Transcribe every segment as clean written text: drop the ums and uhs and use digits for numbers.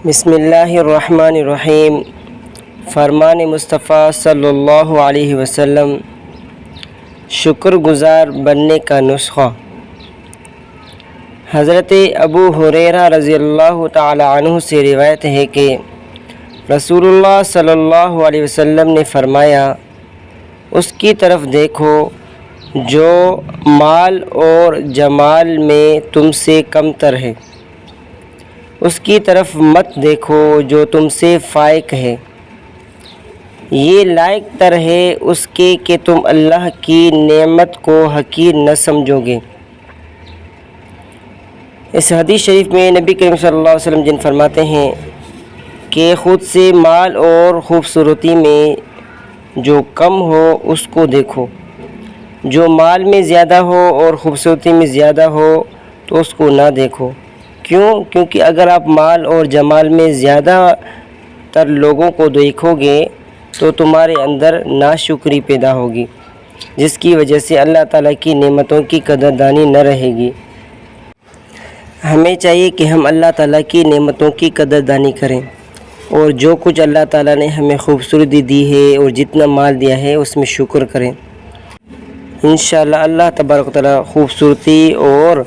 بسم اللہ الرحمن الرحیم۔ فرمان مصطفیٰ صلی اللہ علیہ وسلم، شکر گزار بننے کا نسخہ۔ حضرت ابو ہریرہ رضی اللہ تعالی عنہ سے روایت ہے کہ رسول اللہ صلی اللہ علیہ وسلم نے فرمایا، اس کی طرف دیکھو جو مال اور جمال میں تم سے کم تر ہے، اس کی طرف مت دیکھو جو تم سے فائق ہے، یہ لائق تر ہے اس کے کہ تم اللہ کی نعمت کو حقیر نہ سمجھو گے۔ اس حدیث شریف میں نبی کریم صلی اللہ علیہ وسلم جن فرماتے ہیں کہ خود سے مال اور خوبصورتی میں جو کم ہو اس کو دیکھو، جو مال میں زیادہ ہو اور خوبصورتی میں زیادہ ہو تو اس کو نہ دیکھو۔ کیونکہ اگر آپ مال اور جمال میں زیادہ تر لوگوں کو دیکھو گے تو تمہارے اندر ناشکری پیدا ہوگی، جس کی وجہ سے اللہ تعالیٰ کی نعمتوں کی قدردانی نہ رہے گی۔ ہمیں چاہیے کہ ہم اللہ تعالیٰ کی نعمتوں کی قدردانی کریں اور جو کچھ اللہ تعالیٰ نے ہمیں خوبصورتی دی ہے اور جتنا مال دیا ہے اس میں شکر کریں۔ انشاءاللہ اللہ تبارک و تعالیٰ خوبصورتی اور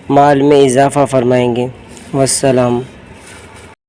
مال میں اضافہ فرمائیں گے۔ والسلام۔